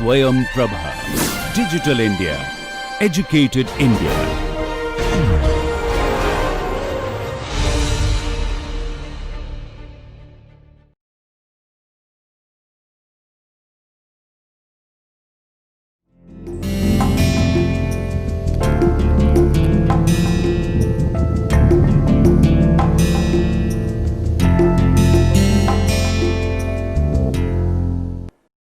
Swayam Prabha. Digital India. Educated India.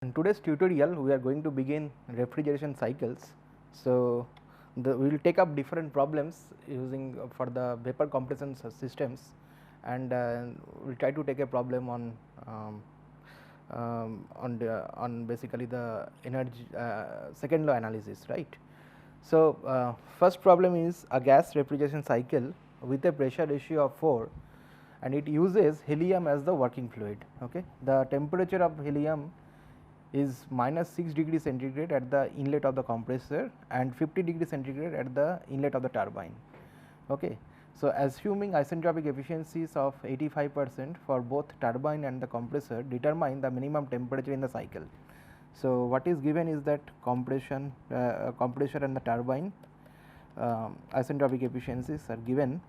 In today's tutorial, we are going to begin refrigeration cycles. So, we will take up different problems using for the vapor compression systems, and we will try to take a problem on basically the energy second law analysis, right. So, first problem is a gas refrigeration cycle with a pressure ratio of 4, and it uses helium as the working fluid. Okay. The temperature of helium is -6 degree centigrade at the inlet of the compressor and 50 degree centigrade at the inlet of the turbine. Okay. So, assuming isentropic efficiencies of 85% for both turbine and the compressor, determine the minimum temperature in the cycle. So, what is given is that compressor and the turbine isentropic efficiencies are given,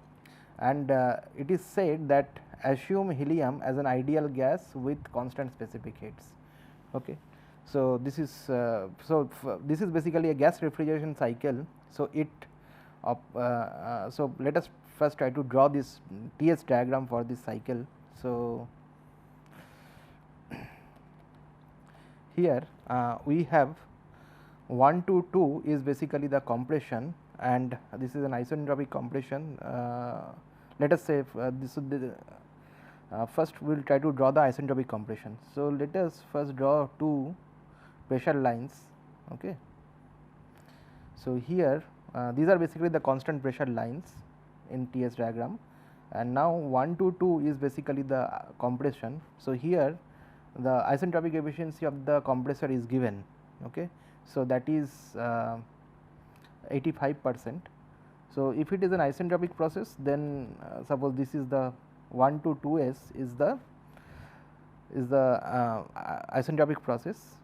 and it is said that assume helium as an ideal gas with constant specific heats. Okay. So, this is this is basically a gas refrigeration cycle. So, so let us first try to draw this TS diagram for this cycle. So, here we have 1 to 2 is basically the compression, and this is an isentropic compression. Let us say this would be first we will try to draw the isentropic compression. So, let us first draw two pressure lines. Okay. So, here these are basically the constant pressure lines in TS diagram, and now 1 to 2 is basically the compression. So, here the isentropic efficiency of the compressor is given. Okay. So, that is 85%. So, if it is an isentropic process, then suppose this is the 1 to 2s is the isentropic process,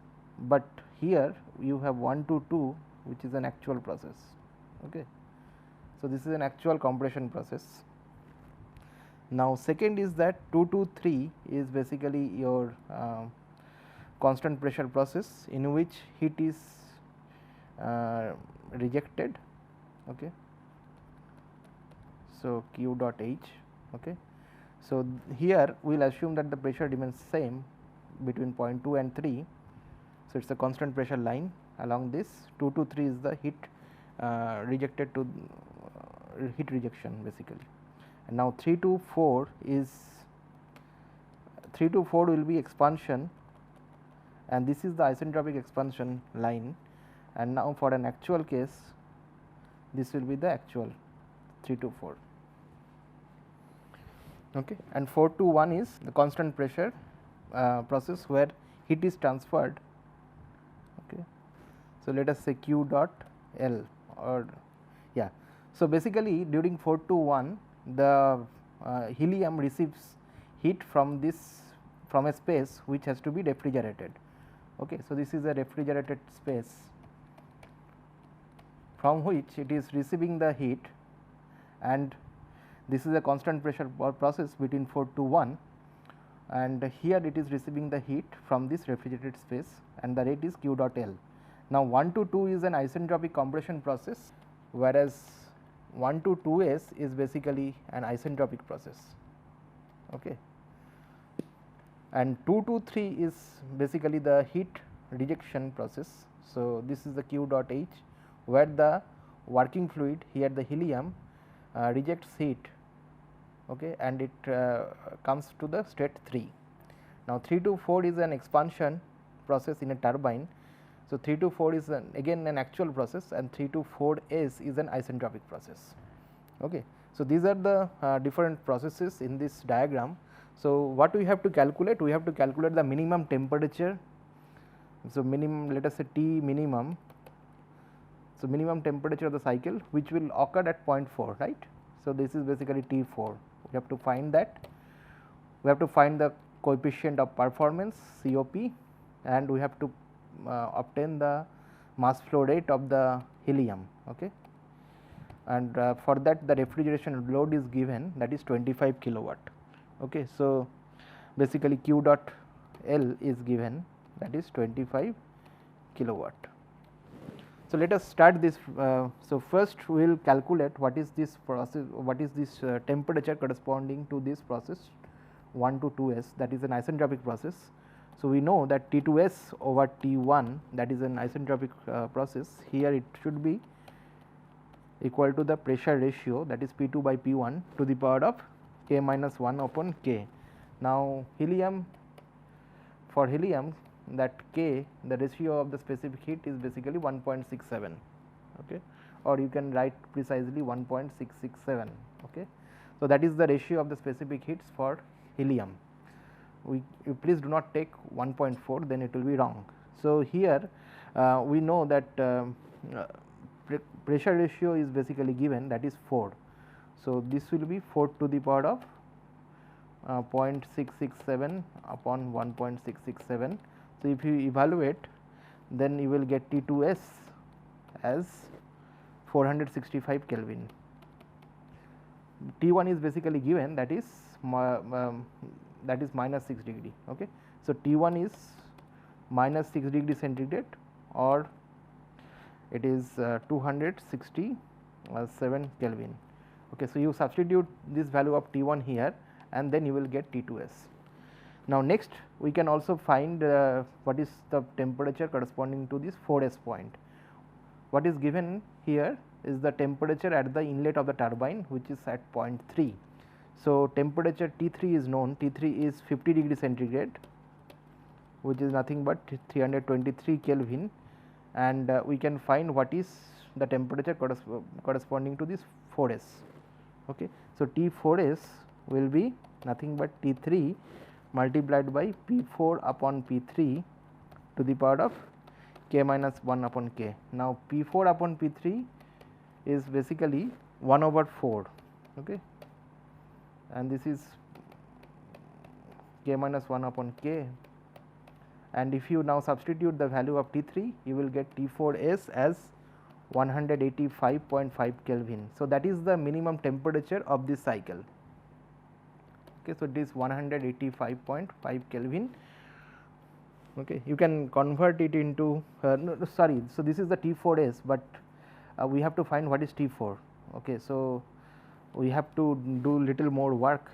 but here you have 1 to 2 which is an actual process. Okay. So, this is an actual compression process. Now, second is that 2 to 3 is basically your constant pressure process in which heat is rejected. Okay. So, Q dot H. Okay. So, here we will assume that the pressure remains same between point 2 and 3. So, it is a constant pressure line along this. 2 to 3 is the heat rejected to heat rejection basically, and now 3 to 4 is 3 to 4 will be expansion, and this is the isentropic expansion line, and now for an actual case this will be the actual 3 to 4. Okay. And 4 to 1 is the constant pressure process where heat is transferred. Okay. So, let us say Q dot L or yeah. So, basically during 4 to 1 the helium receives heat from a space which has to be refrigerated. Okay. So, this is a refrigerated space from which it is receiving the heat, and this is a constant pressure process between 4 to 1, and here it is receiving the heat from this refrigerated space, and the rate is Q dot L. Now, 1 to 2 is an isentropic compression process, whereas 1 to 2s is basically an isentropic process. Okay. And 2 to 3 is basically the heat rejection process. So, this is the Q dot H where the working fluid, here the helium rejects heat, okay, and it comes to the state 3. Now, 3 to 4 is an expansion process in a turbine. So, 3 to 4 is again an actual process, and 3 to 4s is an isentropic process. Okay. So, these are the different processes in this diagram. So, what we have to calculate? We have to calculate the minimum temperature. So, minimum, let us say T minimum. So, minimum temperature of the cycle which will occur at point 4, right. So, this is basically T4. We have to find that. We have to find the coefficient of performance COP, and we have to obtain the mass flow rate of the helium. Okay. And for that the refrigeration load is given, that is 25 kilowatt. Okay. So, basically Q dot L is given, that is 25 kilowatt. So, let us start this. So, first we will calculate what is this process, what is this temperature corresponding to this process 1 to 2s, that is an isentropic process. So, we know that T2s over T1, that is an isentropic process. Here it should be equal to the pressure ratio, that is P2 by P1 to the power of K minus 1 upon K. Now, helium, for helium, that K, the ratio of the specific heat is basically 1.67, okay, or you can write precisely 1.667. Okay. So, that is the ratio of the specific heats for helium. You please do not take 1.4, then it will be wrong. So, here we know that pressure ratio is basically given, that is 4. So, this will be 4 to the power of 0.667 upon 1.667. So, if you evaluate, then you will get T2s as 465 Kelvin. T1 is basically given, that is minus 6 degree. Okay. So, T1 is minus 6 degree centigrade, or it is 267 Kelvin. Okay. So, you substitute this value of T1 here and then you will get T2s. Now, next we can also find what is the temperature corresponding to this 4s point. What is given here is the temperature at the inlet of the turbine, which is at 0.3. So, temperature T3 is known, T3 is 50 degree centigrade, which is nothing but 323 Kelvin, and we can find what is the temperature corresponding to this 4s. Okay. So, T4s will be nothing but T3 multiplied by P4 upon P3 to the power of K minus 1 upon K. Now, P4 upon P3 is basically 1 over 4, okay, and this is K minus 1 upon K, and if you now substitute the value of T3, you will get T4s as 185.5 Kelvin. So, that is the minimum temperature of this cycle. Okay. So, it is 185.5 Kelvin. Okay. You can convert it into sorry. So, this is the T4s, but we have to find what is T4. Okay. So, we have to do little more work.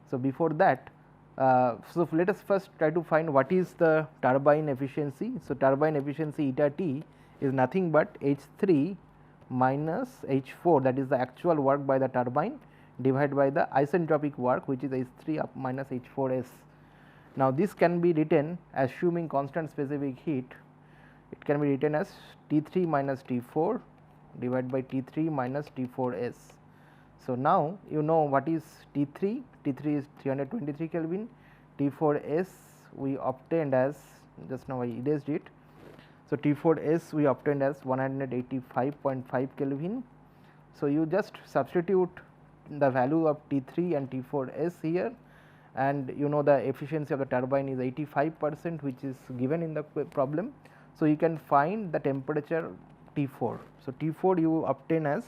So, before that, so let us first try to find what is the turbine efficiency. So, turbine efficiency eta T is nothing but H3 minus H4, that is the actual work by the turbine, divided by the isentropic work, which is H3 up minus H4s. Now, this can be written assuming constant specific heat, it can be written as T3 minus T4 divided by T3 minus T4s. So, now you know what is T3, T3 is 323 Kelvin, T4s we obtained as, just now I erased it. So, T4s we obtained as 185.5 Kelvin. So, you just substitute the value of T3 and T4s here, and you know the efficiency of the turbine is 85%, which is given in the problem. So, you can find the temperature T4. So, T4 you obtain as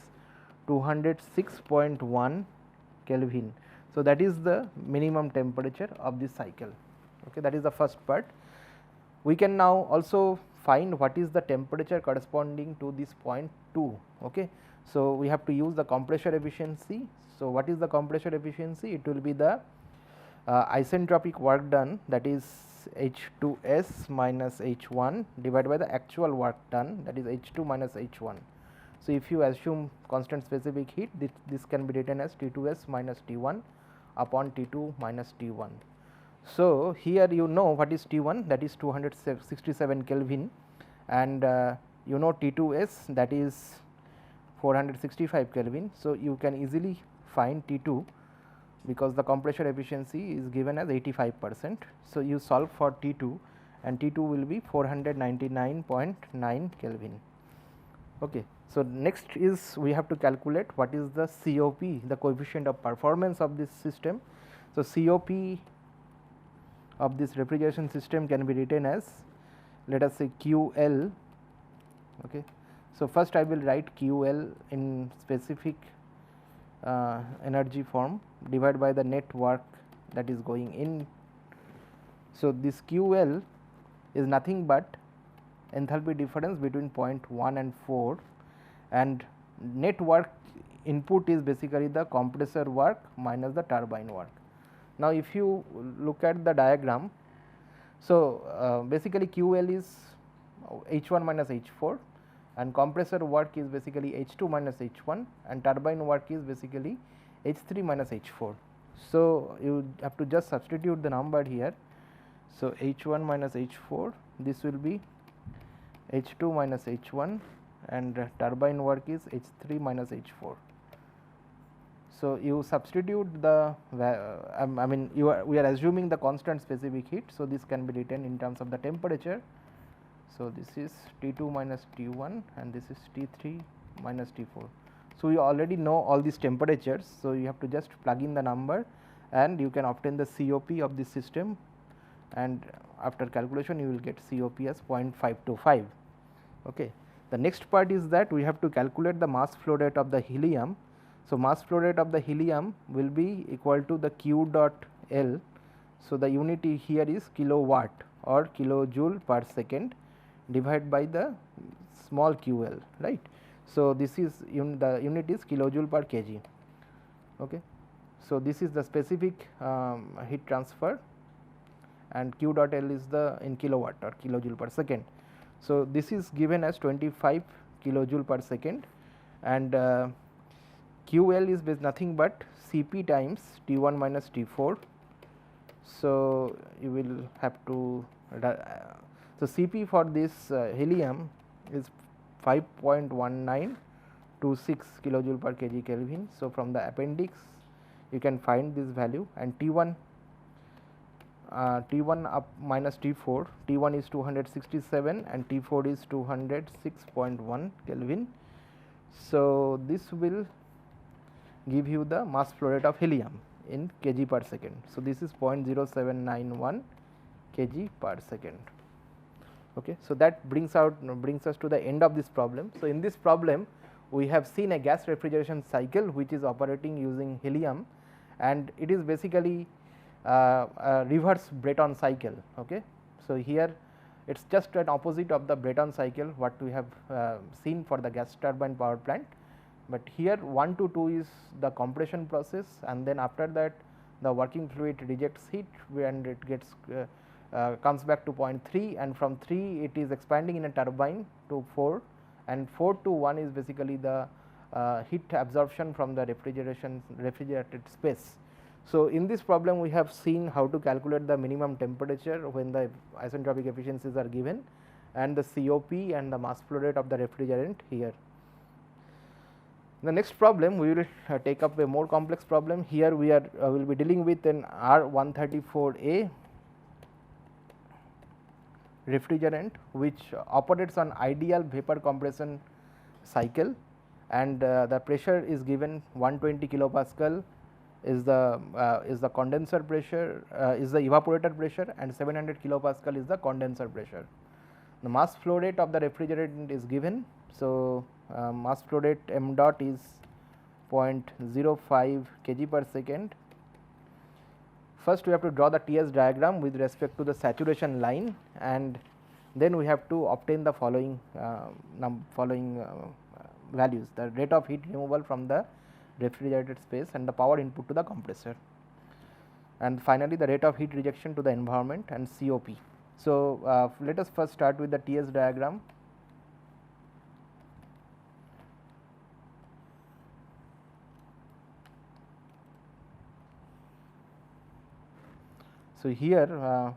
206.1 Kelvin. So, that is the minimum temperature of this cycle. Okay, that is the first part. We can now also find what is the temperature corresponding to this point 2. Okay. So, we have to use the compressor efficiency. So, what is the compressor efficiency? It will be the isentropic work done, that is H2s minus H1 divided by the actual work done, that is H2 minus H1. So, if you assume constant specific heat, this can be written as T2s minus T1 upon T2 minus T1. So, here you know what is T1, that is 267 Kelvin, and you know T2s, that is 465 Kelvin. So, you can easily find T2 because the compressor efficiency is given as 85%. So, you solve for T2 and T2 will be 499.9 Kelvin. Okay. So, next is we have to calculate what is the COP, the coefficient of performance of this system. So, COP of this refrigeration system can be written as let us say QL. Okay. So, first I will write QL in specific energy form divided by the net work that is going in. So, this QL is nothing but enthalpy difference between point 1 and 4, and net work input is basically the compressor work minus the turbine work. Now, if you look at the diagram, so basically QL is H1 minus H4 and compressor work is basically H2 minus H1 and turbine work is basically H3 minus H4. So, you have to just substitute the number here. So, H1 minus H4, this will be H2 minus H1 and turbine work is H3 minus H4. So, you substitute the I mean we are assuming the constant specific heat. So, this can be written in terms of the temperature. So, this is T2 minus T1 and this is T3 minus T4. So, you already know all these temperatures. So, you have to just plug in the number and you can obtain the COP of this system, and after calculation you will get COP as 0.525. Okay. The next part is that we have to calculate the mass flow rate of the helium. So, mass flow rate of the helium will be equal to the Q dot L. So, the unit here is kilowatt or kilojoule per second divided by the small QL, right. So, this is the unit is kilojoule per kg. Okay. So, this is the specific heat transfer and Q dot L is the in kilowatt or kilojoule per second. So, this is given as 25 kilojoule per second, and QL is nothing but Cp times T1 minus T4. So, you will have to so Cp for this helium is 5.1926 kilojoule per kg Kelvin. So, from the appendix you can find this value, and T1 up minus T4, T1 is 267 and T4 is 206.1 Kelvin. So, this will give you the mass flow rate of helium in kg per second. So, this is 0.0791 kg per second. Okay. So, that brings us to the end of this problem. So, in this problem we have seen a gas refrigeration cycle which is operating using helium, and it is basically a reverse Breton cycle. Okay. So, here it is just an opposite of the Breton cycle what we have seen for the gas turbine power plant, but here 1 to 2 is the compression process, and then after that the working fluid rejects heat and it gets comes back to point 3, and from 3 it is expanding in a turbine to 4, and 4 to 1 is basically the heat absorption from the refrigerated space. So, in this problem we have seen how to calculate the minimum temperature when the isentropic efficiencies are given, and the COP and the mass flow rate of the refrigerant here. The next problem we will take up a more complex problem. Here we are will be dealing with an R134A refrigerant which operates on ideal vapor compression cycle, and the pressure is given 120 kilopascal is the condenser pressure, is the evaporator pressure, and 700 kilopascal is the condenser pressure. The mass flow rate of the refrigerant is given. So, mass flow rate m dot is 0.05 kg per second. First we have to draw the TS diagram with respect to the saturation line, and then we have to obtain the following values: the rate of heat removal from the refrigerated space and the power input to the compressor, and finally the rate of heat rejection to the environment and COP. So, let us first start with the TS diagram. So, here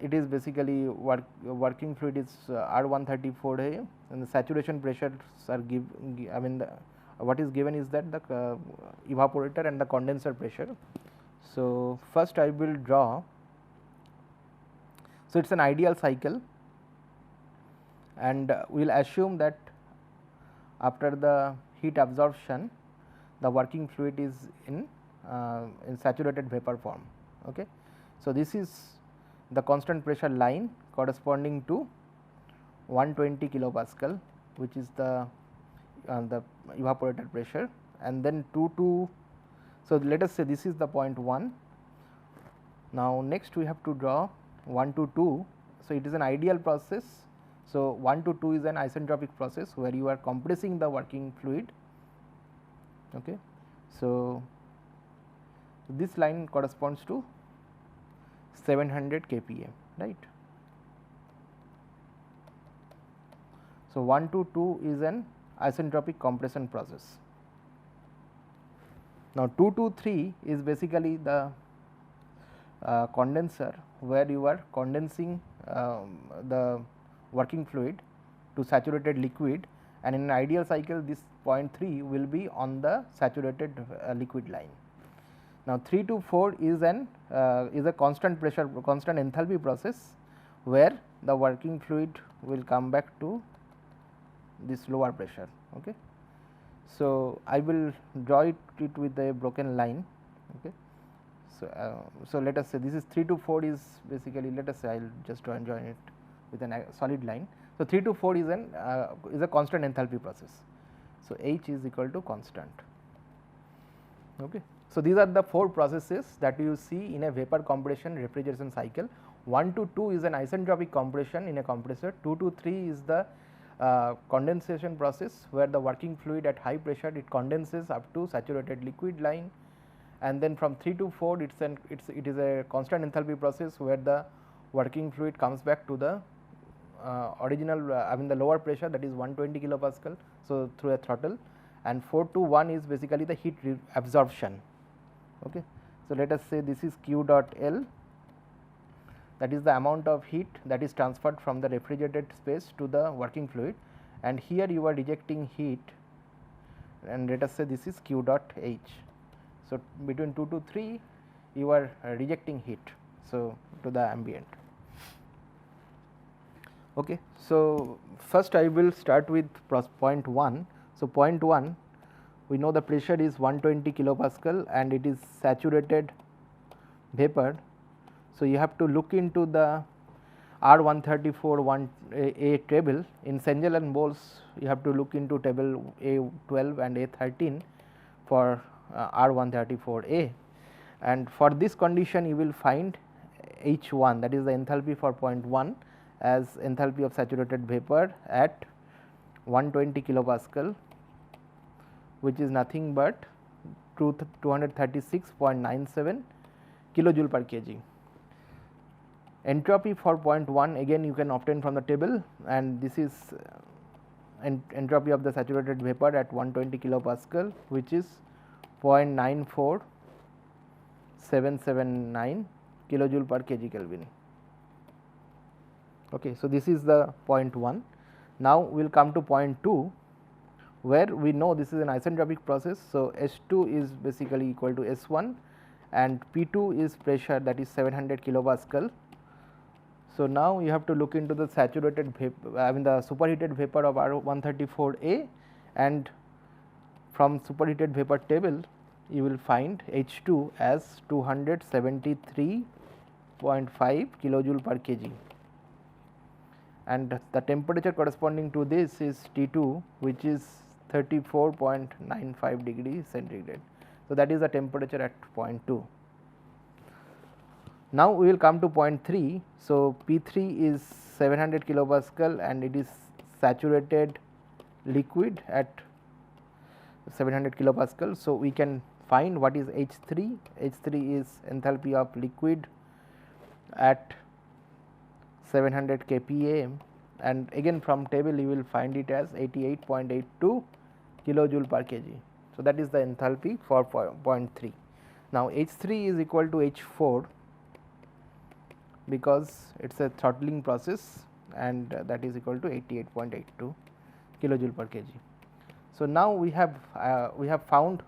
it is basically working fluid is R134A, and the saturation pressures are I mean what is given is that the evaporator and the condenser pressure. So, first I will draw. So, it is an ideal cycle, and we will assume that after the heat absorption the working fluid is in saturated vapor form. Okay. So, this is the constant pressure line corresponding to 120 kilopascal, which is the evaporator pressure, and then 2 to. So, let us say this is the point 1. Now, next we have to draw 1 to 2. So, it is an ideal process. So, 1 to 2 is an isentropic process where you are compressing the working fluid. Okay. So, this line corresponds to 700 kPa, right. So, 1 to 2 is an isentropic compression process. Now, 2 to 3 is basically the condenser where you are condensing the working fluid to saturated liquid, and in an ideal cycle this point 3 will be on the saturated liquid line. Now, 3 to 4 is a constant pressure, constant enthalpy process where the working fluid will come back to this lower pressure. Okay. So, I will draw it with a broken line. Okay. So, let us say this is 3 to 4 is basically, let us say I will just join it with a solid line. So, 3 to 4 is a constant enthalpy process. So, H is equal to constant. Okay. So, these are the 4 processes that you see in a vapor compression refrigeration cycle. 1 to 2 is an isentropic compression in a compressor, 2 to 3 is the condensation process where the working fluid at high pressure it condenses up to saturated liquid line, and then from 3 to 4 it is a constant enthalpy process where the working fluid comes back to the original the lower pressure, that is 120 kilopascal. So, through a throttle, and 4 to 1 is basically the heat absorption. Okay. So, let us say this is Q dot L, that is the amount of heat that is transferred from the refrigerated space to the working fluid, and here you are rejecting heat, and let us say this is Q dot H. So, between 2 to 3 you are rejecting heat, so to the ambient. Okay. So, first I will start with point 1. So, point 1, we know the pressure is 120 kilopascal and it is saturated vapor. So, you have to look into the R134 A table in Cengel and Bowles. You have to look into table A12 and A13 for R134A, and for this condition you will find H1, that is the enthalpy for point 1 as enthalpy of saturated vapor at 120 kilopascal, which is nothing but 236.97 kilojoule per kg. Entropy for point 1 again you can obtain from the table, and this is entropy of the saturated vapor at 120 kilopascal, which is 0.94779 kilojoule per kg Kelvin. Okay. So, this is the point 1. Now, we will come to point 2 where we know this is an isentropic process. So, S2 is basically equal to S1 and P2 is pressure, that is 700 kilopascal. So, now you have to look into the saturated vapor, the superheated vapor of R134A, and from superheated vapor table you will find H2 as 273.5 kilojoule per kg, and the temperature corresponding to this is T2, which is 34.95 degrees centigrade. So, that is the temperature at point 2. Now, we will come to point 3. So, P3 is 700 kilopascal and it is saturated liquid at 700 kilopascal. So, we can find what is H3. H3 is enthalpy of liquid at 700 kPa, and again from table you will find it as 88.82 kilojoule per kg. So, that is the enthalpy for point 3. Now, H3 is equal to H4 because it is a throttling process, and that is equal to 88.82 kilojoule per kg. So, now we have found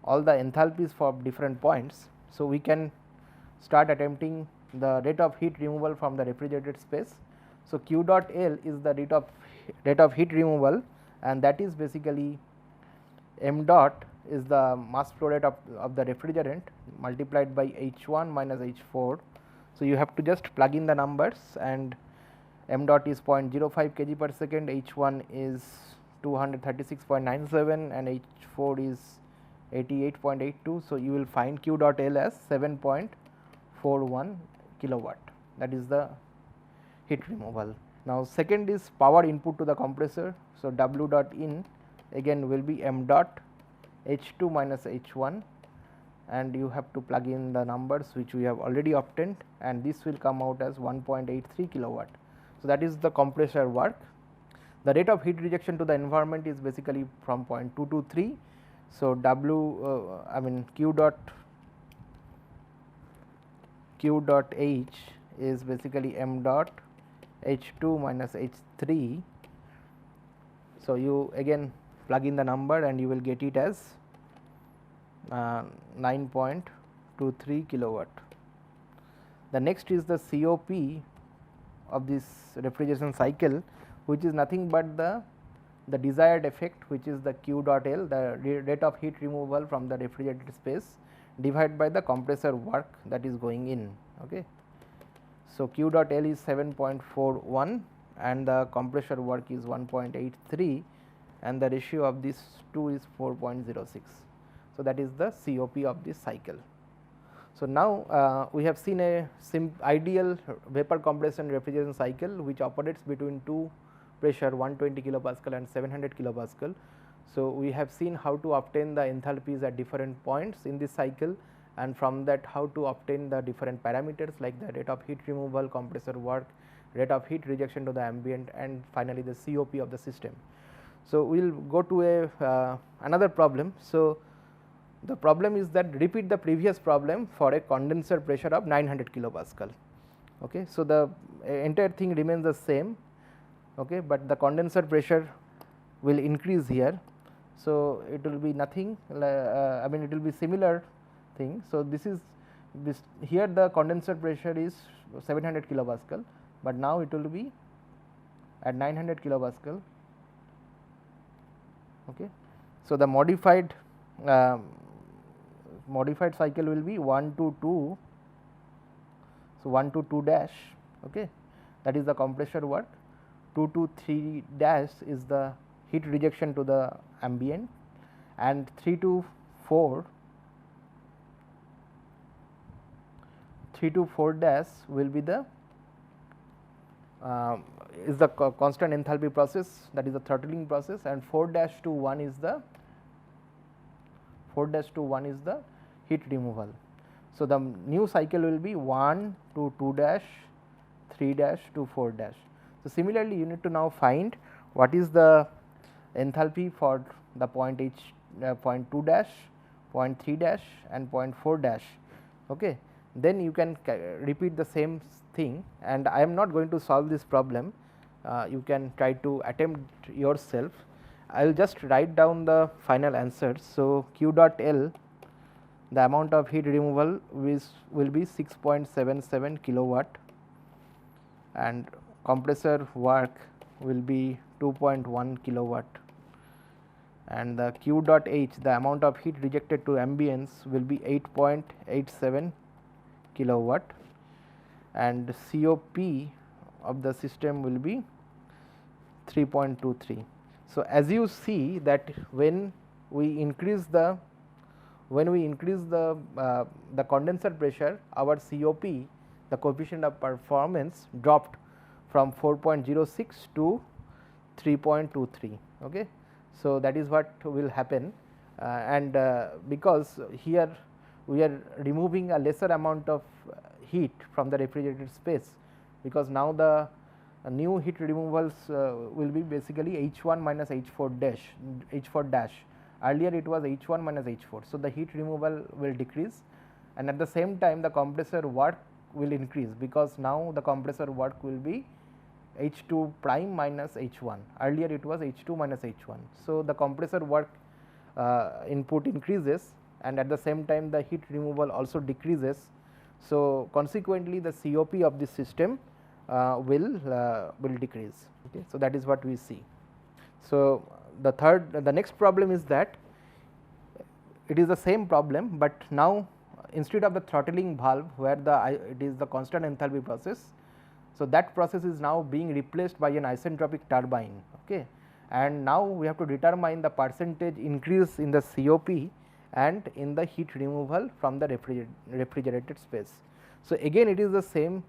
all the enthalpies for different points. So, we can start attempting the rate of heat removal from the refrigerated space. So, Q dot L is the rate of heat removal, and that is basically m dot is the mass flow rate of the refrigerant multiplied by H1 minus H4. So, you have to just plug in the numbers, and m dot is 0.05 kg per second, H1 is 236.97 and H4 is 88.82. So, you will find Q dot L as 7.41 kilowatt, that is the heat removal. Now, second is power input to the compressor. So, W dot in again will be m dot H2 minus H1, and you have to plug in the numbers which we have already obtained, and this will come out as 1.83 kilowatt. So, that is the compressor work. The rate of heat rejection to the environment is basically from 0.223. So, Q dot H is basically m dot H2 minus H3. So, you again plug in the number and you will get it as 9.23 kilowatt. The next is the COP of this refrigeration cycle, which is nothing but the desired effect, which is the Q dot L, the rate of heat removal from the refrigerated space, divided by the compressor work that is going in. Okay. So, Q dot L is 7.41 and the compressor work is 1.83, and the ratio of these two is 4.06. So, that is the COP of this cycle. So, now we have seen a ideal vapor compression refrigeration cycle which operates between two pressure 120 kilopascal and 700 kilopascal. So, we have seen how to obtain the enthalpies at different points in this cycle, and from that how to obtain the different parameters like the rate of heat removal, compressor work, rate of heat rejection to the ambient, and finally the COP of the system. So, we will go to another problem. So, the problem is that repeat the previous problem for a condenser pressure of 900 kilopascal. Okay. So, the entire thing remains the same, okay, but the condenser pressure will increase here. So, it will be nothing, I mean it will be similar thing. So, this here the condenser pressure is 700 kilopascal, but now it will be at 900 kilopascal. Okay. So, the modified cycle will be 1 to 2. So, 1 to 2 dash, okay, that is the compressor work. 2 to 3 dash is the heat rejection to the ambient, and 3 to 4 dash will be the constant enthalpy process, that is the throttling process, and 4 dash to 1 is the heat removal. So, the new cycle will be 1 to 2 dash, 3 dash to 4 dash. So, similarly, you need to now find what is the enthalpy for the point 2 dash, 0.3 dash and 0.4 dash. Okay. Then you can repeat the same thing, and I am not going to solve this problem. You can try to attempt yourself. I will just write down the final answers. So, Q dot L, the amount of heat removal will be 6.77 kilowatt, and compressor work will be 2.1 kilowatt, and the Q dot H, the amount of heat rejected to ambience will be 8.87 kilowatt, and COP of the system will be 3.23. So, as you see that when we increase the condenser pressure, our COP, the coefficient of performance, dropped from 4.06 to 3.23. Okay. So, that is what will happen, and because here we are removing a lesser amount of heat from the refrigerated space, because now the new heat removals will be basically H1 minus H4 dash. Earlier it was H1 minus H4. So, the heat removal will decrease, and at the same time the compressor work will increase, because now the compressor work will be H2 prime minus H1. Earlier it was H2 minus H1. So, the compressor work input increases, and at the same time the heat removal also decreases. So, consequently the COP of this system will decrease. Okay. So, that is what we see. So, the next problem is that it is the same problem, but now instead of the throttling valve where it is the constant enthalpy process. So, that process is now being replaced by an isentropic turbine, okay. And now we have to determine the percentage increase in the COP and in the heat removal from the refrigerated space. So, again it is the same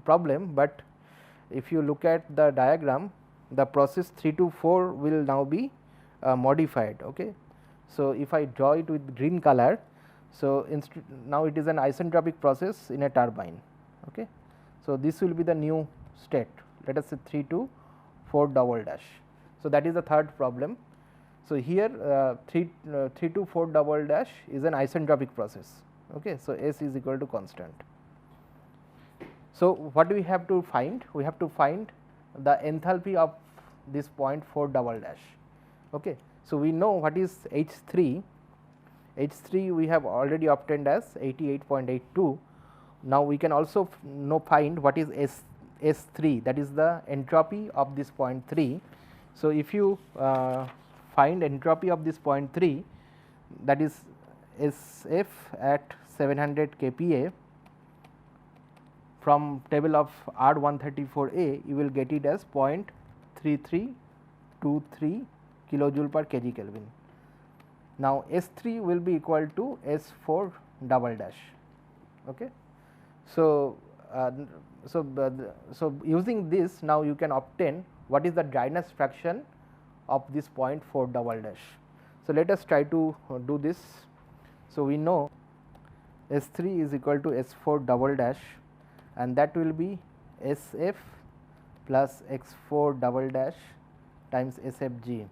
problem, but if you look at the diagram, the process 3 to 4 will now be modified, okay. So, if I draw it with green color, so now it is an isentropic process in a turbine, okay. So, this will be the new state, let us say 3 to 4 double dash. So, that is the third problem. So, here 3 to 4 double dash is an isentropic process, okay. So, S is equal to constant. So, what we have to find? We have to find the enthalpy of this point 4 double dash, okay. So, we know what is H3. H3 we have already obtained as 88.82. Now, we can also find what is S3, that is the entropy of this point 3. So, if you find entropy of this point 3, that is SF at 700 kPa, from table of R134A, you will get it as 0.3323 kilojoule per kg Kelvin. Now, S3 will be equal to S4 double dash, okay. So, using this, now you can obtain what is the dryness fraction of this 0.4 double dash. So, let us try to do this. So, we know S3 is equal to S4 double dash, and that will be SF plus X4 double dash times SFG.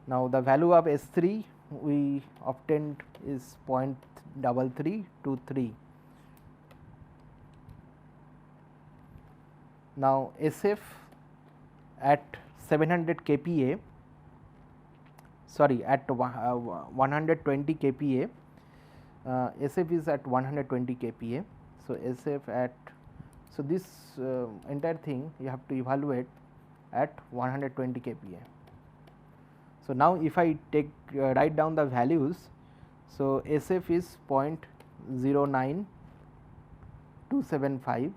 Now, the value of S3 we obtained is 0.3323. Now, SF at 700 kPa, sorry, at 120 kPa, SF is at 120 kPa. So, SF at, so this entire thing you have to evaluate at 120 kPa. So, now if I take write down the values, so SF is 0.09275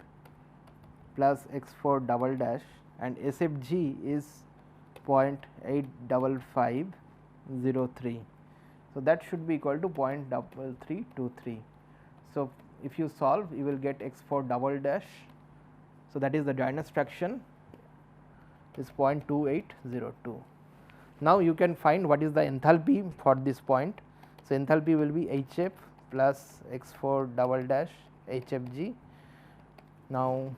plus X4 double dash, and SFG is 0.85503. So, that should be equal to 0.3323. So, if you solve, you will get X4 double dash. So, that is the dryness fraction is 0.2802. Now, you can find what is the enthalpy for this point. So, enthalpy will be HF plus X4 double dash HFG. Now,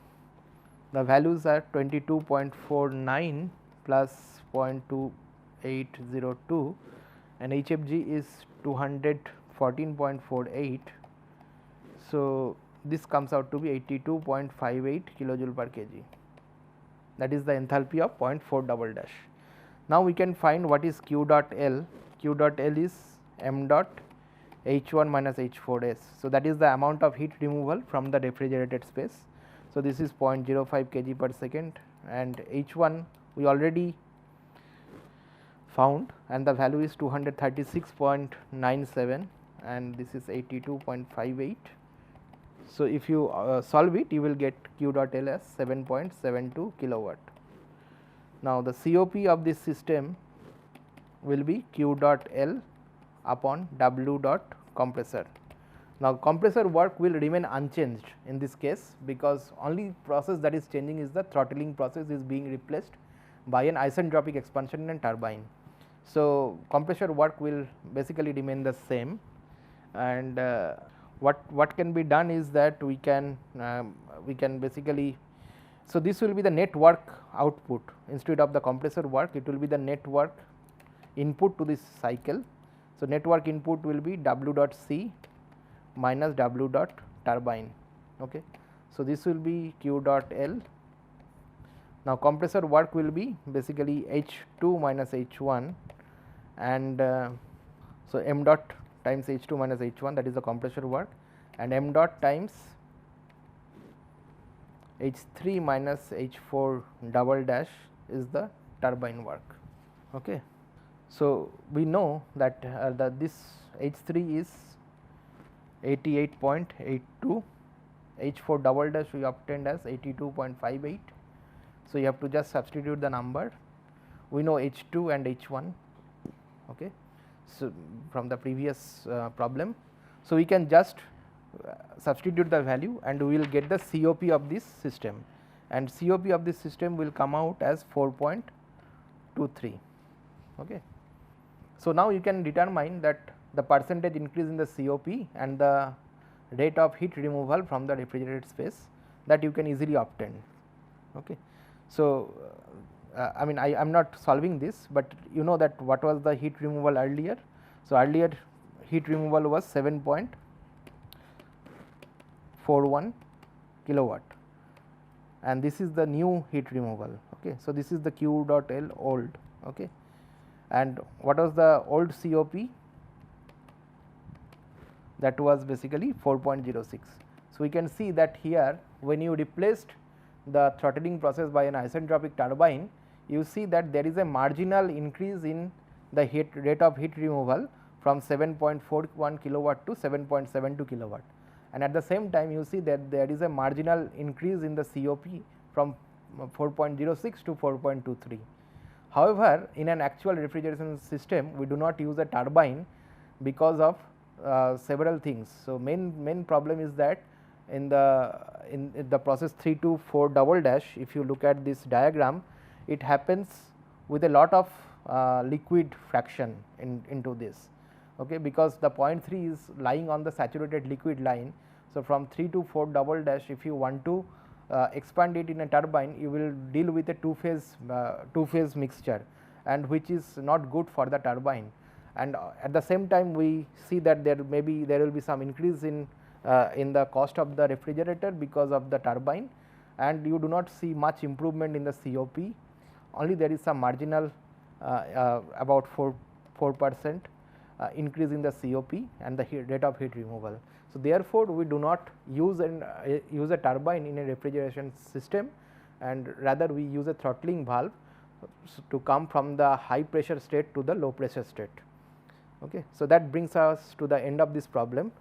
the values are 22.49 plus 0.2802, and HFG is 214.48. So, this comes out to be 82.58 kilojoule per kg. That is the enthalpy of 0.4 double dash. Now, we can find what is Q dot L. Q dot L is m dot H1 minus H4s. So, that is the amount of heat removal from the refrigerated space. So, this is 0.05 kg per second, and H1 we already found, and the value is 236.97, and this is 82.58. So, if you solve it, you will get Q dot L as 7.72 kilowatt. Now, the COP of this system will be Q dot L upon W dot compressor. Now, compressor work will remain unchanged in this case, because only process that is changing is the throttling process is being replaced by an isentropic expansion in a turbine. So, compressor work will basically remain the same, and what can be done is that we can basically, so this will be the net work output instead of the compressor work, it will be the net work input to this cycle. So, net work input will be W dot C minus W dot turbine, okay. So, this will be Q dot L. Now, compressor work will be basically H2 minus H1, and so m dot times H2 minus H1, that is the compressor work, and m dot times H3 minus H4 double dash is the turbine work, okay. So, we know that this H3 is 88.82, H4 double dash we obtained as 82.58. So, you have to just substitute the number. We know H2 and H1, okay. So, from the previous problem. So, we can just substitute the value and we will get the COP of this system, and COP of this system will come out as 4.23. Okay. So, now you can determine that the percentage increase in the COP and the rate of heat removal from the refrigerated space, that you can easily obtain. Okay. So, I mean I am not solving this, but you know that what was the heat removal earlier. So, earlier heat removal was 7.41 kilowatt, and this is the new heat removal. Okay. So, this is the Q dot L old, okay. And what was the old COP? That was basically 4.06. So, we can see that here when you replaced the throttling process by an isentropic turbine, you see that there is a marginal increase in the rate of heat removal from 7.41 kilowatt to 7.72 kilowatt, and at the same time you see that there is a marginal increase in the COP from 4.06 to 4.23. However, in an actual refrigeration system we do not use a turbine because of several things. So, main problem is that in the process 324 double dash, if you look at this diagram, it happens with a lot of liquid fraction into this, okay, because the point 3 is lying on the saturated liquid line. So, from 3 to 4 double dash, if you want to expand it in a turbine, you will deal with a two phase mixture, and which is not good for the turbine. And at the same time we see that there will be some increase in the cost of the refrigerator because of the turbine, and you do not see much improvement in the COP, only there is some marginal about 4% increase in the COP and the rate of heat removal. So, therefore, we do not use a turbine in a refrigeration system, and rather we use a throttling valve to come from the high pressure state to the low pressure state. Okay. So, that brings us to the end of this problem.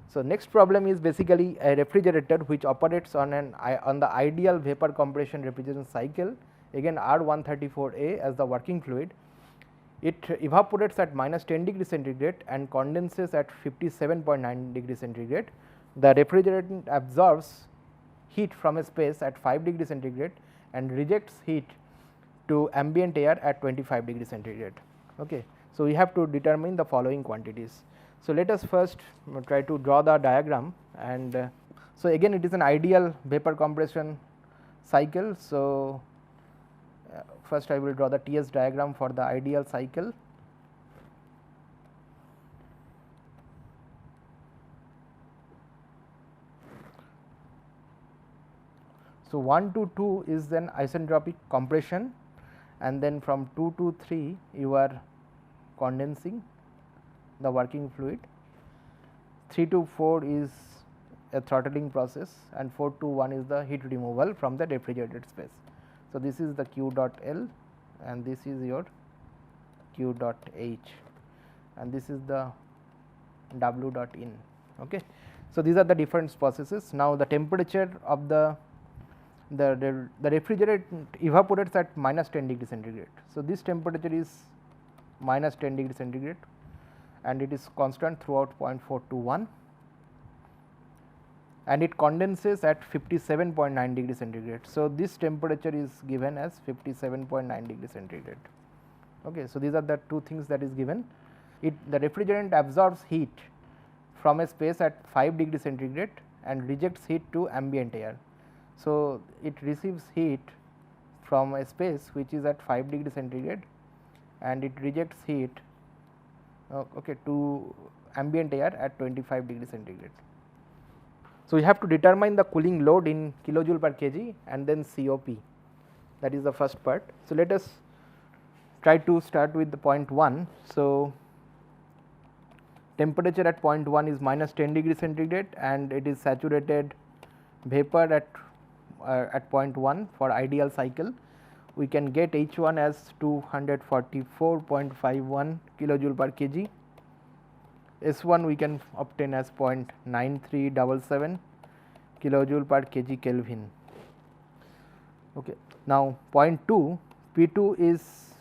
So, next problem is basically a refrigerator which operates on the ideal vapor compression refrigeration cycle, again R134A as the working fluid. It evaporates at minus 10 degree centigrade and condenses at 57.9 degree centigrade. The refrigerant absorbs heat from a space at 5 degree centigrade and rejects heat to ambient air at 25 degree centigrade. Okay. So, we have to determine the following quantities. So, let us first try to draw the diagram, and so again it is an ideal vapor compression cycle. So, first I will draw the TS diagram for the ideal cycle. So, 1 to 2 is then isentropic compression, and then from 2 to 3 you are condensing the working fluid. 3 to 4 is a throttling process, and 4 to 1 is the heat removal from the refrigerated space. So, this is the Q dot L and this is your Q dot H, and this is the W dot in. Okay. So, these are the different processes. Now, the temperature of the refrigerant evaporates at minus 10 degree centigrade. So, this temperature is minus 10 degree centigrade and it is constant throughout 0.421, and it condenses at 57.9 degree centigrade. So, this temperature is given as 57.9 degree centigrade. Okay. So, these are the two things that is given. The refrigerant absorbs heat from a space at 5 degree centigrade and rejects heat to ambient air. So, it receives heat from a space which is at 5 degree centigrade and it rejects heat to ambient air at 25 degree centigrade. So, we have to determine the cooling load in kilojoule per kg and then COP, that is the first part. So, let us try to start with the point 1. So, temperature at point 1 is minus 10 degree centigrade and it is saturated vapor at point 1 for ideal cycle. We can get H1 as 244.51 kilojoule per kg S1 we can obtain as 0.9377 kilojoule per kg Kelvin. Okay. Now, point 2, P2 is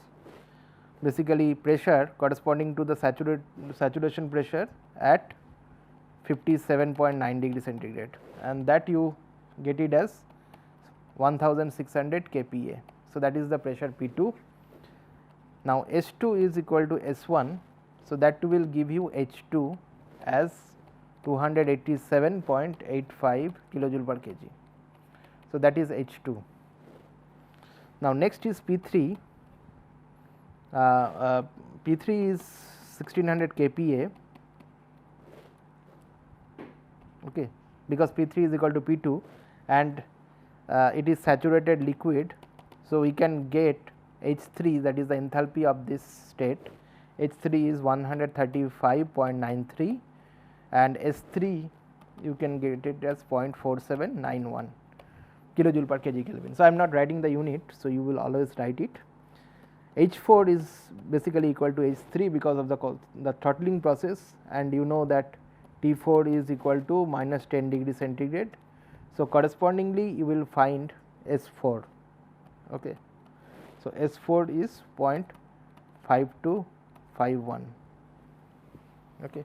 basically pressure corresponding to the saturation pressure at 57.9 degree centigrade, and that you get it as 1600 kPa. So, that is the pressure P2. Now, S2 is equal to S1. So, that will give you H2 as 287.85 kilojoule per kg. So, that is H2. Now, next is P3. P3 is 1600 kPa, okay, because P3 is equal to P2 and it is saturated liquid. So, we can get H3, that is the enthalpy of this state. H3 is 135.93 and S3 you can get it as 0.4791 kilojoule per kg Kelvin. So, I am not writing the unit, so you will always write it. H4 is basically equal to H3 because of the throttling process, and you know that T4 is equal to minus 10 degree centigrade. So, correspondingly you will find S4. Okay. So, S4 is 0.5251. Okay.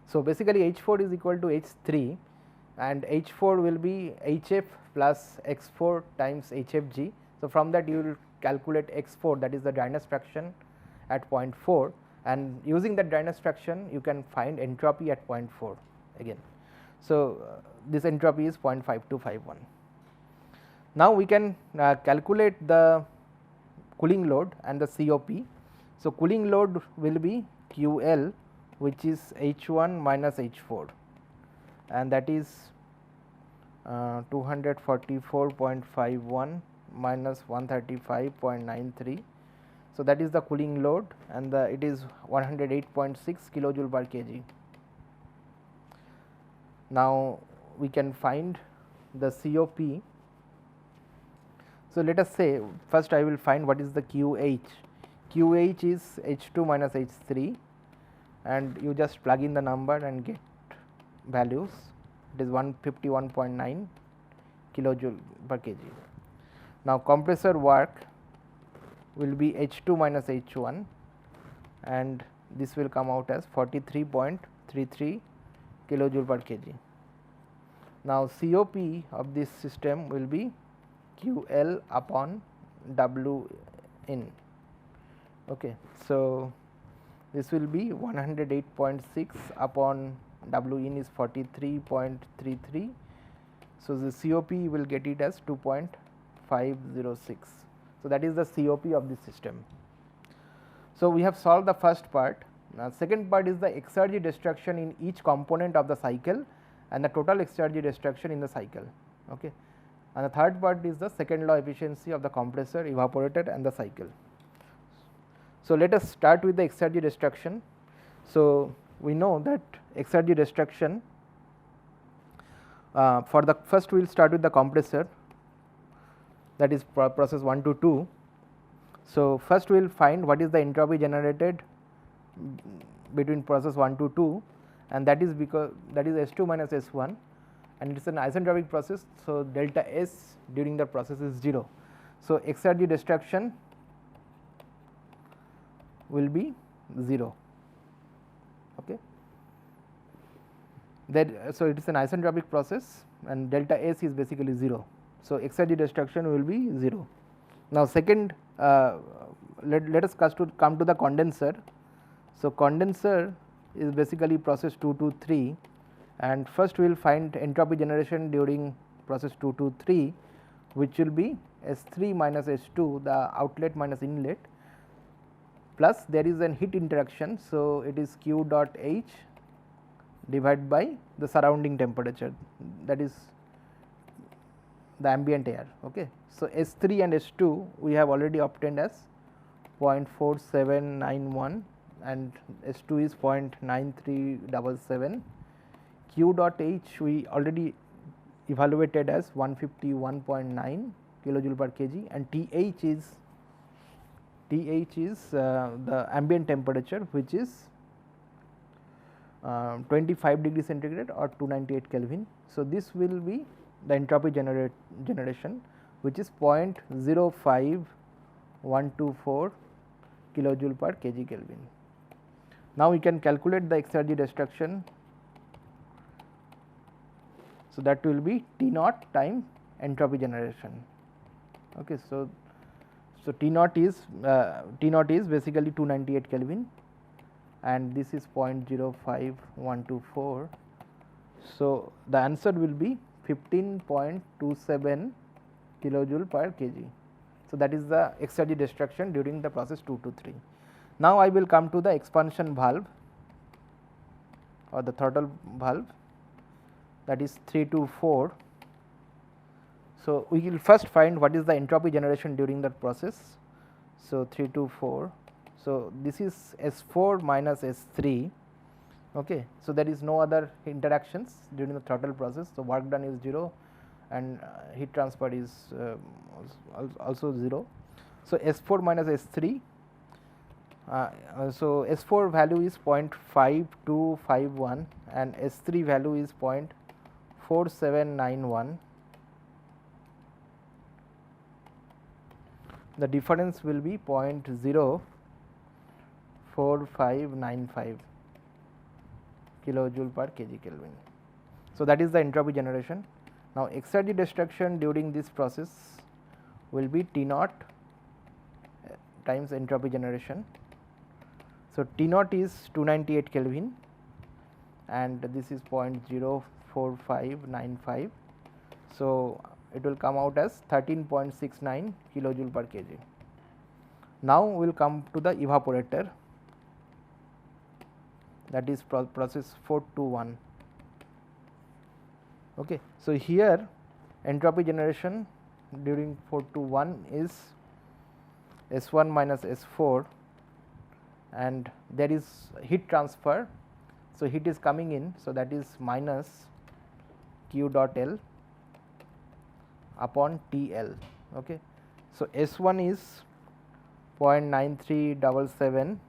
So, basically H4 is equal to H3 and H4 will be HF plus X4 times HFG. So, from that you will calculate X4, that is the dryness fraction at 0.4, and using that dryness fraction you can find entropy at 0.4 again. So, this entropy is 0.5251. Now, we can calculate the cooling load and the COP. So, cooling load will be QL, which is H1 minus H4, and that is 244.51 minus 135.93. So, that is the cooling load, and it is 108.6 kilojoule per kg. Now, we can find the COP. So, let us say first I will find what is the QH. QH is H2 minus H3, and you just plug in the number and get values. It is 151.9 kilojoule per kg. Now, compressor work will be H2 minus H1, and this will come out as 43.33 kilojoule per kg. Now, COP of this system will be QL upon W in. Okay. So, this will be 108.6 upon W in is 43.33. So, the COP will get it as 2.506. So, that is the COP of this system. So, we have solved the first part. Now, second part is the Exergy destruction in each component of the cycle and the total Exergy destruction in the cycle. Okay. And the third part is the second law efficiency of the compressor, evaporator and the cycle. So, let us start with the Exergy destruction. So, we know that Exergy destruction, for the first we will start with the compressor, that is process 1 to 2. So, first we will find what is the entropy generated between process 1 to 2, and that is because that is S2 minus S1, and it is an isentropic process. So, delta S during the process is 0. So, Exergy destruction will be 0. Okay. So, it is an isentropic process and delta S is basically 0. So, Exergy destruction will be 0. Now, second let us come to the condenser. So, condenser is basically process 2 to 3, and first we will find entropy generation during process 2 to 3, which will be S3 minus S2, the outlet minus inlet, plus there is an heat interaction. So, it is Q dot H divided by the surrounding temperature, that is the ambient air. Okay. So, S3 and S2 we have already obtained as 0.4791 and S2 is 0.9377. Q dot H we already evaluated as 151.9 kilojoule per kg, and TH is Th is the ambient temperature, which is 25 degree centigrade or 298 Kelvin. So, this will be the entropy generation, which is 0.05124 kilojoule per kg Kelvin. Now, we can calculate the Exergy destruction. So, that will be T naught time entropy generation. Okay. So, T naught is basically 298 Kelvin and this is 0.05124. So, the answer will be 15.27 kilojoule per kg. So, that is the Exergy destruction during the process 2 to 3. Now, I will come to the expansion valve or the throttle valve, that is 3 to 4. So, we will first find what is the entropy generation during that process. So, 3 to 4. So, this is S4 minus S3. Okay. So, there is no other interactions during the throttle process. So, work done is 0 and heat transfer is also 0. So, S4 minus S3. So, S4 value is 0.5251 and S3 value is 0.4791. The difference will be 0.04595 kilojoule per kg Kelvin. So, that is the entropy generation. Now, Exergy destruction during this process will be T naught times entropy generation. So, T naught is 298 Kelvin and this is 0.04595. So, it will come out as 13.69 kilojoule per kg. Now, we will come to the evaporator, that is process 421. Okay. So, here entropy generation during 421 is S1 minus S4 and there is heat transfer. So, heat is coming in. So, that is minus Q dot L upon T L. Okay. So, S1 is 0.9377,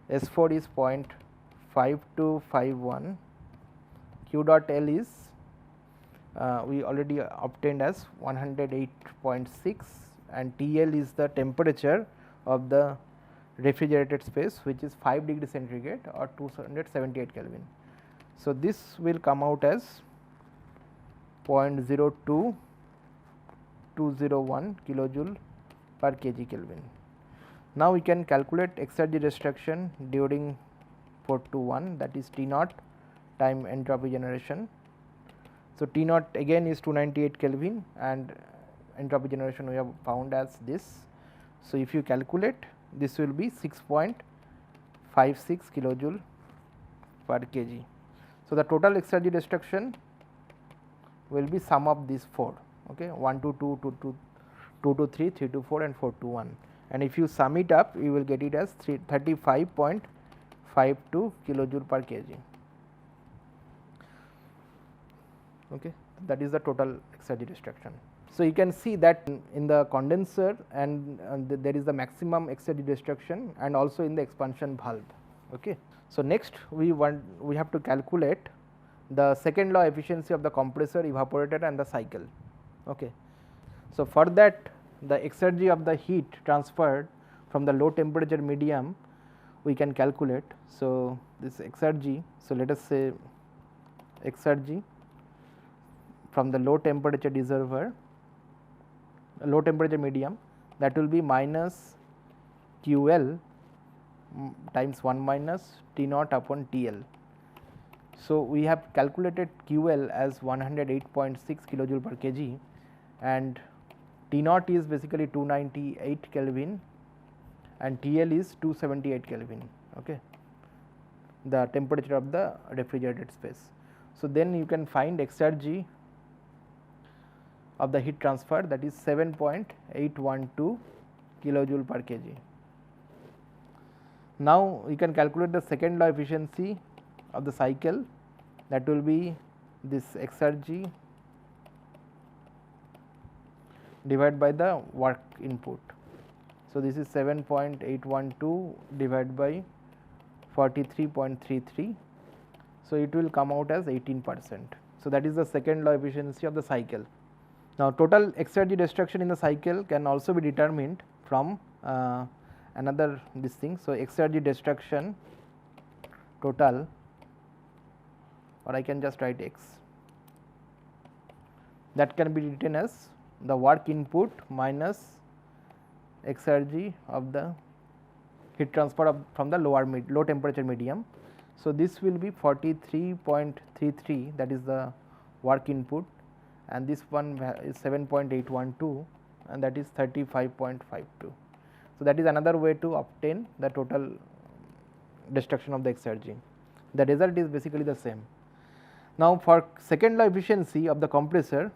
S4 is 0.5251, Q dot L is we already obtained as 108.6 and T L is the temperature of the refrigerated space, which is 5 degree centigrade or 278 Kelvin. So, this will come out as 0.02201 kilojoule per kg Kelvin. Now, we can calculate Exergy destruction during 421, that is T naught time entropy generation. So, T naught again is 298 Kelvin and entropy generation we have found as this. So, if you calculate, this will be 6.56 kilojoule per kg. So, the total Exergy destruction will be sum of these 4, okay, 1 to 2 to 2 to 3, 3 to 4 and 4 to 1, and if you sum it up you will get it as 35.52 kilojoule per kg. Okay. That is the total Exergy destruction. So, you can see that in the condenser and there is the maximum Exergy destruction and also in the expansion valve. Okay. So, next we have to calculate the second law efficiency of the compressor, evaporator and the cycle. Okay. So, for that the Exergy of the heat transferred from the low temperature medium we can calculate. So, this Exergy, so let us say Exergy from the low temperature reservoir, low temperature medium, that will be minus QL times 1 minus T naught upon TL. So, we have calculated QL as 108.6 kilojoule per kg and T naught is basically 298 Kelvin and TL is 278 Kelvin, okay, the temperature of the refrigerated space. So, then you can find Exergy of the heat transfer, that is 7.812 kilojoule per kg. Now, you can calculate the second law efficiency of the cycle, that will be this Exergy divided by the work input. So, this is 7.812 divided by 43.33. So, it will come out as 18%. So, that is the second law efficiency of the cycle. Now, total exergy destruction in the cycle can also be determined from another this thing. So, exergy destruction total, or I can just write X, that can be written as the work input minus exergy of the heat transfer from the low temperature medium. So, this will be 43.33, that is the work input, and this one is 7.812 and that is 35.52. So, that is another way to obtain the total destruction of the exergy. The result is basically the same. Now, for second law efficiency of the compressor,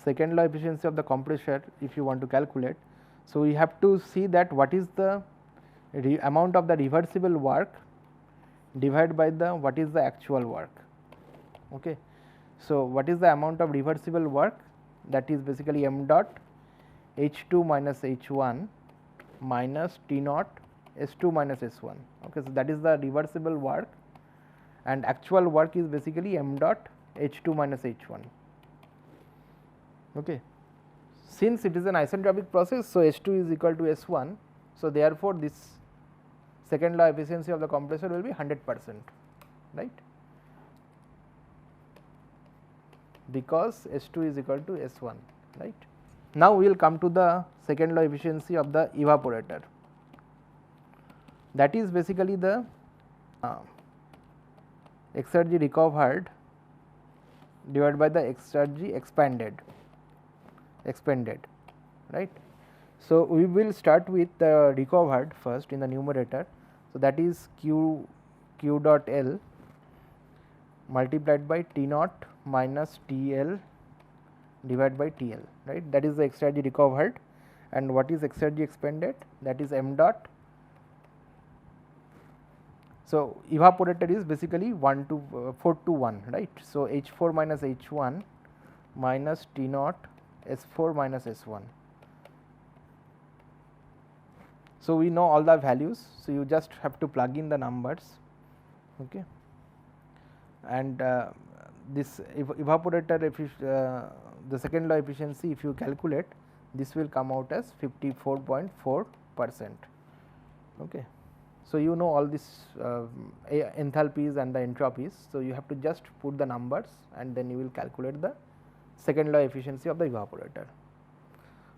if you want to calculate, so we have to see that what is the amount of the reversible work divided by the what is the actual work. Okay. So, what is the amount of reversible work? That is basically m dot H2 minus H1 minus T naught S2 minus S1. Okay. So, that is the reversible work, and actual work is basically m dot H2 minus H1. Okay. Since it is an isentropic process, so H2 is equal to S1. So, therefore, this second law efficiency of the compressor will be 100%, right, because S2 is equal to S1, right. Now, we will come to the second law efficiency of the evaporator, that is basically the exergy recovered divided by the exergy expended, right. So, we will start with the recovered first in the numerator. So, that is Q dot L multiplied by T naught minus T L divided by T L, right. That is the exergy recovered, and what is exergy expended? That is m dot. So, evaporator is basically 4 to 1, right. So, H4 minus H1 minus T naught S4 minus S1. So, we know all the values. So, you just have to plug in the numbers, okay. And this evaporator, the second law efficiency, if you calculate, this will come out as 54.4%. Okay. So, you know all these enthalpies and the entropies. So, you have to just put the numbers and then you will calculate the second law efficiency of the evaporator.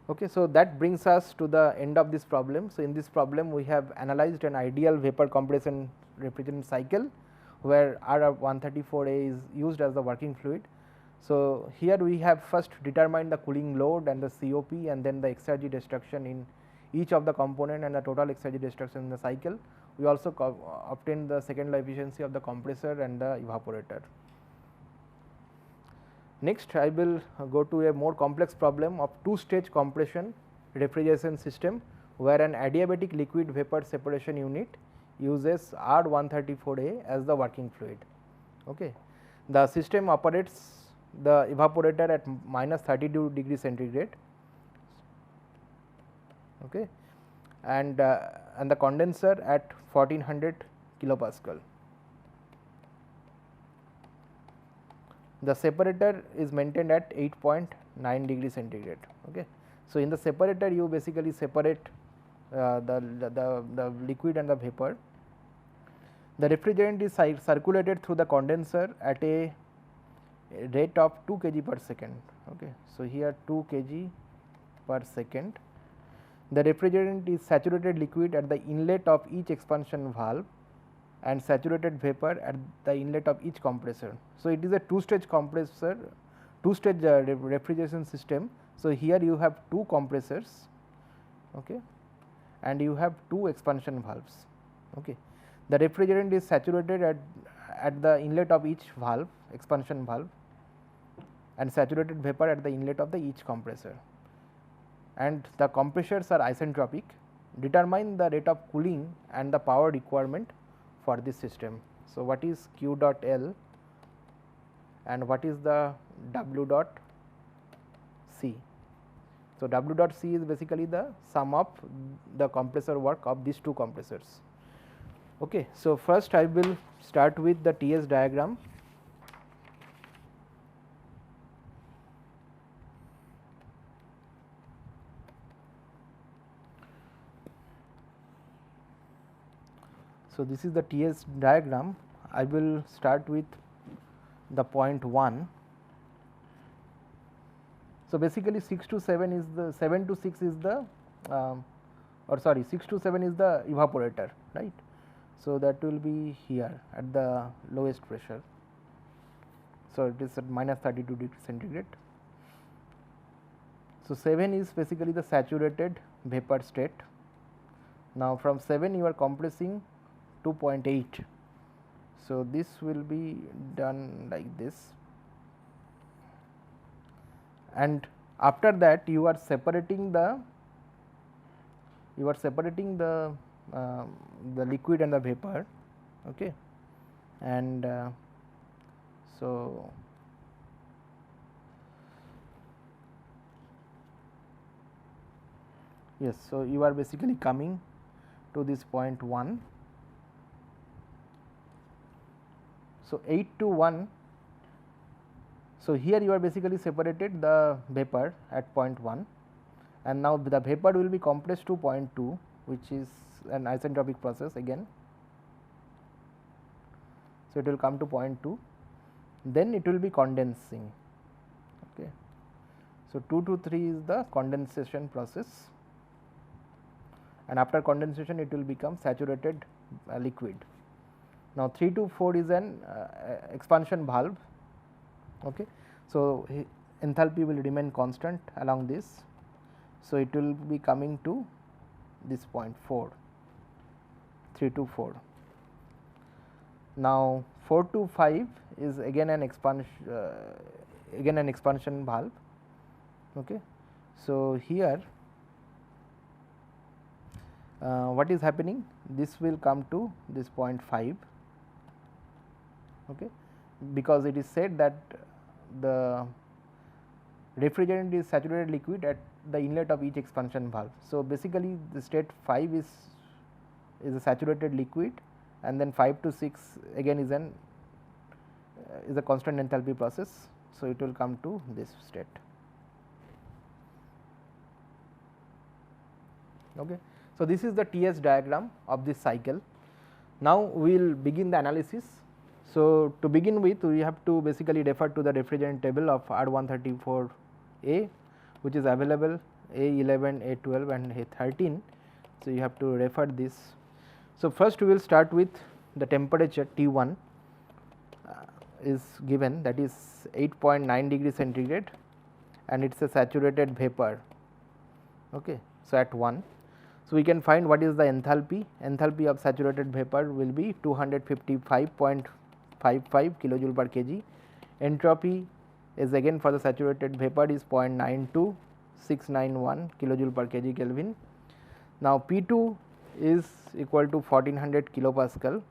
Okay. So, that brings us to the end of this problem. So, in this problem we have analyzed an ideal vapor compression refrigerant cycle where R134A is used as the working fluid. So, here we have first determined the cooling load and the COP, and then the exergy destruction in each of the component and the total exergy destruction in the cycle. We also obtained the second law efficiency of the compressor and the evaporator. Next, I will go to a more complex problem of two-stage compression refrigeration system, where an adiabatic liquid vapor separation unit uses R134A as the working fluid. Okay. The system operates the evaporator at minus 32 degree centigrade, okay, and the condenser at 1400 kilopascal. The separator is maintained at 8.9 degree centigrade. Okay. So, in the separator you basically separate the liquid and the vapor. The refrigerant is circulated through the condenser at a rate of 2 kg per second. Okay. So, here 2 kg per second. The refrigerant is saturated liquid at the inlet of each expansion valve and saturated vapor at the inlet of each compressor. So, it is a two-stage compressor, two-stage refrigeration system. So, here you have two compressors, okay, and you have two expansion valves. Okay. The refrigerant is saturated at the inlet of each valve, expansion valve, and saturated vapor at the inlet of the each compressor, and the compressors are isentropic. Determine the rate of cooling and the power requirement for this system. So, what is Q dot L and what is the W dot C? So, W dot C is basically the sum of the compressor work of these two compressors. Okay. So, first I will start with the TS diagram. So, this is the TS diagram. I will start with the point 1. So, basically 6 to 7 is the 7 to 6 is the 6 to 7 is the evaporator, right. So, that will be here at the lowest pressure. So, it is at minus 32 degree centigrade. So, 7 is basically the saturated vapor state. Now, from 7 you are compressing 2.8. So, this will be done like this, and after that you are separating the liquid and the vapor, okay. And so yes, so you are basically coming to this point 1. So, 8 to 1. So, here you are basically separated the vapor at point 1, and now the vapor will be compressed to point 2, which is an isentropic process again. So, it will come to point 2, then it will be condensing. Okay. So, 2 to 3 is the condensation process, and after condensation it will become saturated liquid. Now, 3 to 4 is an expansion valve. Okay. So, enthalpy will remain constant along this. So, it will be coming to this point 4, 3 to 4. Now, 4 to 5 is again an expansion valve. Okay. So, here what is happening, this will come to this point 5, okay, because it is said that the refrigerant is saturated liquid at the inlet of each expansion valve. So, basically the state 5 is a saturated liquid, and then 5 to 6 again is a constant enthalpy process. So, it will come to this state. Okay. So, this is the TS diagram of this cycle. Now, we will begin the analysis. So, to begin with, we have to basically refer to the refrigerant table of R134A, which is available A11, A12 and A13. So, you have to refer this. So, first we will start with the temperature T1 is given, that is 8.9 degree centigrade, and it is a saturated vapor. Okay. So, at 1. So, we can find what is the enthalpy. Enthalpy of saturated vapor will be 255.55 kilojoule per kg. Entropy is again for the saturated vapor is 0.92691 kilojoule per kg Kelvin. Now, P2 is equal to 1400 kilopascal,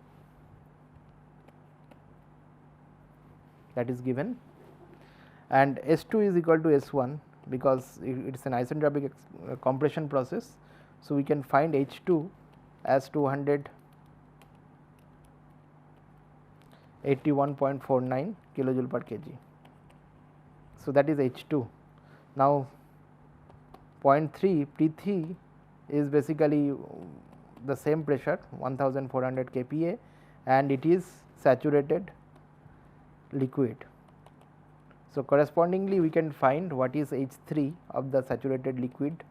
that is given, and S2 is equal to S1 because it is an isentropic compression process. So, we can find H2 as 281.49 kilojoule per kg. So, that is H2. Now, point 3 P3 is basically the same pressure 1400 kPa, and it is saturated liquid. So, correspondingly we can find what is H3 of the saturated liquid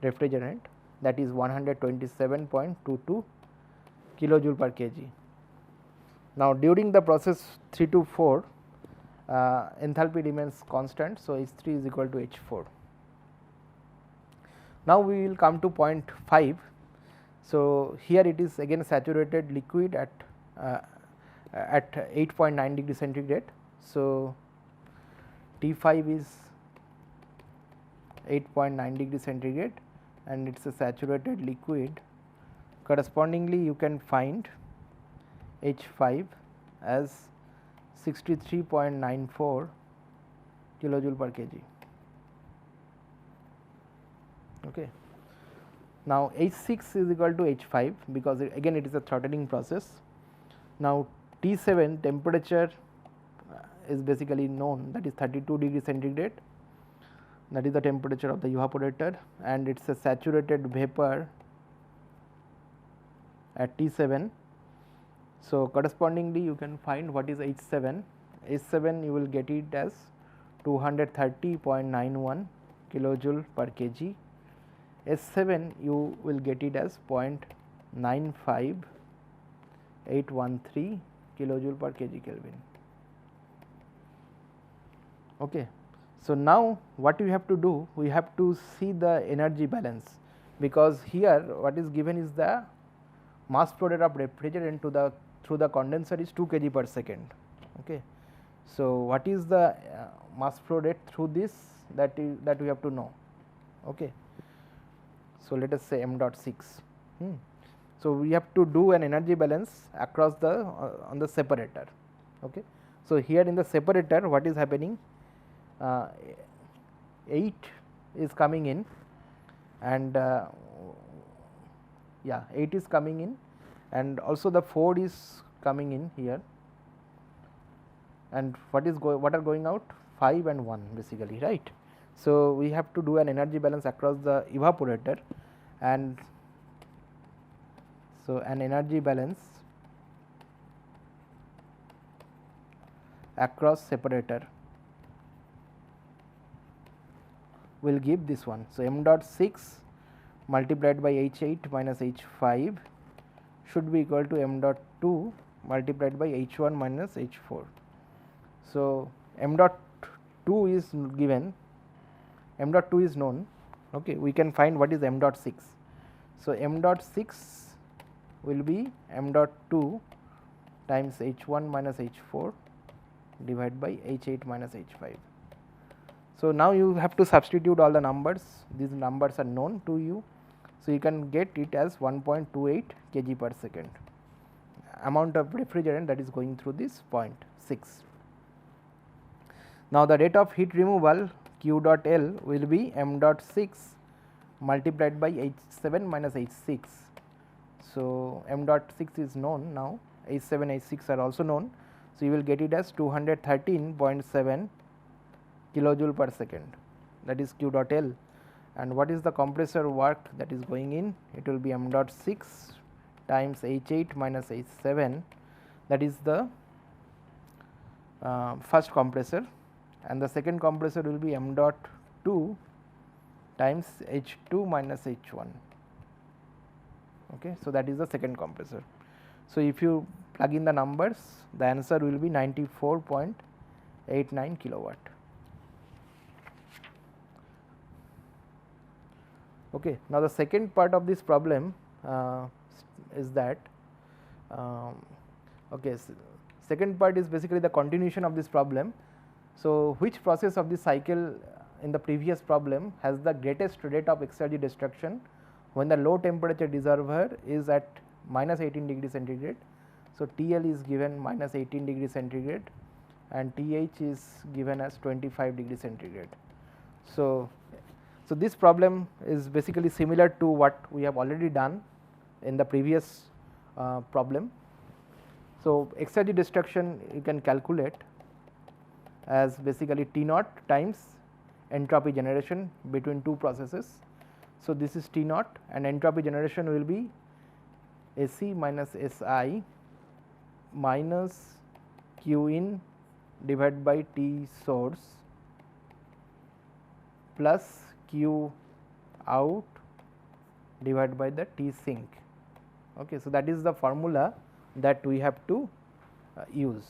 refrigerant, that is 127.22 kilojoule per kg. Now, during the process 3 to 4 enthalpy remains constant. So, H3 is equal to H4. Now, we will come to point 5. So, here it is again saturated liquid at 8.9 degree centigrade. So, T5 is 8.9 degree centigrade, and it is a saturated liquid. Correspondingly, you can find H5 as 63.94 kilojoule per kg. Okay. Now, H6 is equal to H5 because again it is a throttling process. Now, T7 temperature is basically known, that is 32 degree centigrade, that is the temperature of the evaporator, and it is a saturated vapor at T7. So, correspondingly you can find what is H7. H7 you will get it as 230.91 kilojoule per kg. S7 you will get it as 0.95813 kilojoule per kg Kelvin. Okay. So, now what we have to do, we have to see the energy balance, because here what is given is the mass flow rate of refrigerant to the through the condenser is 2 kg per second. Okay. So, what is the mass flow rate through this, that we have to know. Okay. So, let us say m dot 6. So, we have to do an energy balance across the on the separator. Okay. So, here in the separator what is happening, 8 is coming in, and 8 is coming in, and also the 4 is coming in here, and what are going out, 5 and 1 basically, right. So, we have to do an energy balance across the evaporator, and so an energy balance across separator will give this one. So, m dot 6 multiplied by H8 minus H5 should be equal to m dot 2 multiplied by H1 minus H4. So, m dot 2 is given, m dot 2 is known. Okay. We can find what is m dot 6. So, m dot 6 will be m dot 2 times H1 minus H4 divided by H8 minus H5. So, now you have to substitute all the numbers, these numbers are known to you. So, you can get it as 1.28 kg per second amount of refrigerant that is going through this point 6. Now, the rate of heat removal Q dot L will be m dot 6 multiplied by H7 minus H6. So, m dot 6 is known now, H7 H6 are also known. So, you will get it as 213.7 kilojoule per second, that is Q dot L. And what is the compressor work that is going in? It will be m dot 6 times H8 minus H7, that is the first compressor, and the second compressor will be m dot 2 times H2 minus H1. Okay. So, that is the second compressor. So, if you plug in the numbers, the answer will be 94.89 kilowatt. Okay. Now, the second part of this problem is that second part is basically the continuation of this problem. So, which process of this cycle in the previous problem has the greatest rate of Exergy destruction when the low temperature reservoir is at minus 18 degree centigrade. So, TL is given minus 18 degree centigrade and TH is given as 25 degree centigrade. So, this problem is basically similar to what we have already done in the previous problem. So, Exergy destruction you can calculate as basically T naught times entropy generation between two processes. So, this is T naught and entropy generation will be SC minus SI minus Q in divided by T source plus Q out divided by the T sink. Okay. So, that is the formula that we have to use.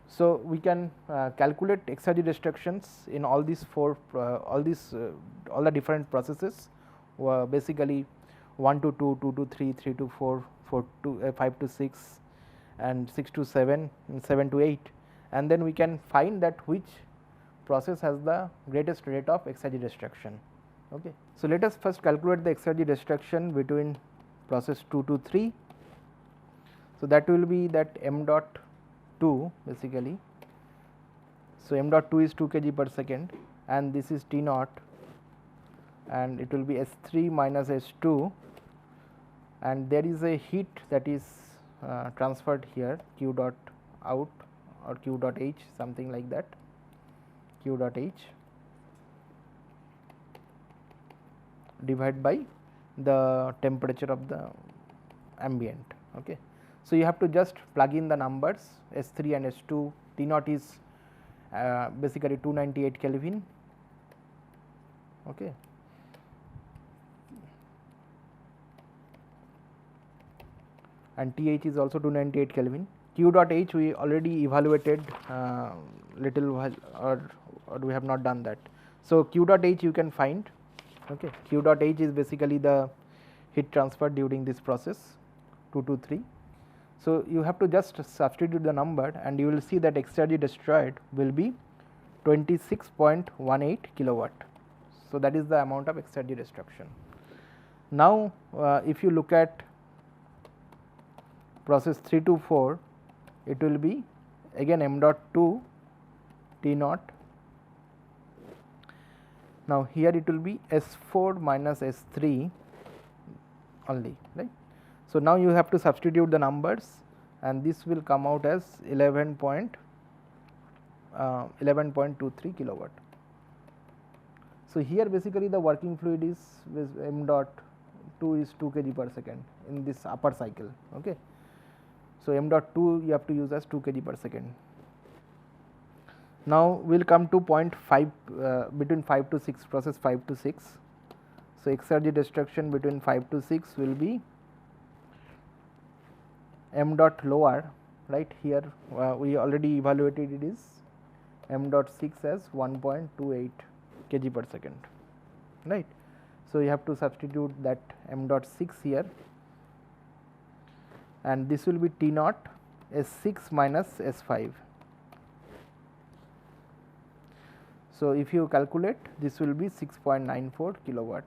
So, we can calculate Exergy destructions in all these all the different processes, basically 1 to 2, 2 to 3, 3 to 4, 4 to 5 to 6 and 6 to 7 and 7 to 8, and then we can find that which process has the greatest rate of Exergy destruction. Okay. So, let us first calculate the Exergy destruction between process 2 to 3. So, that will be that m dot 2 basically. So, m dot 2 is 2 kg per second and this is T naught. and it will be S3 minus S2, and there is a heat that is transferred here, Q dot out or Q dot H, something like that, Q dot H divided by the temperature of the ambient. Okay. So, you have to just plug in the numbers S3 and S2. T naught is basically 298 Kelvin. Okay. And TH is also 298 Kelvin. Q dot H we already evaluated little while, or we have not done that. So, Q dot H you can find. Okay. Q dot H is basically the heat transfer during this process 223. So, you have to just substitute the number and you will see that Exergy destroyed will be 26.18 kilowatt. So, that is the amount of Exergy destruction. Now, if you look at process 3 to 4, it will be again m dot 2 T naught. Now, here it will be S4 minus S3 only, right. So, now you have to substitute the numbers and this will come out as 11.23 kilowatt. So, here basically the working fluid is with m dot 2 is 2 kg per second in this upper cycle. Okay. So, m dot 2 you have to use as 2 kg per second. Now, we will come to point 5 between 5 to 6, process 5 to 6. So, Exergy destruction between 5 to 6 will be m dot lower, right. Here we already evaluated it is m dot 6 as 1.28 kg per second, right. So, you have to substitute that m dot 6 here, and this will be T naught S6 minus S5. So, if you calculate, this will be 6.94 kilowatt.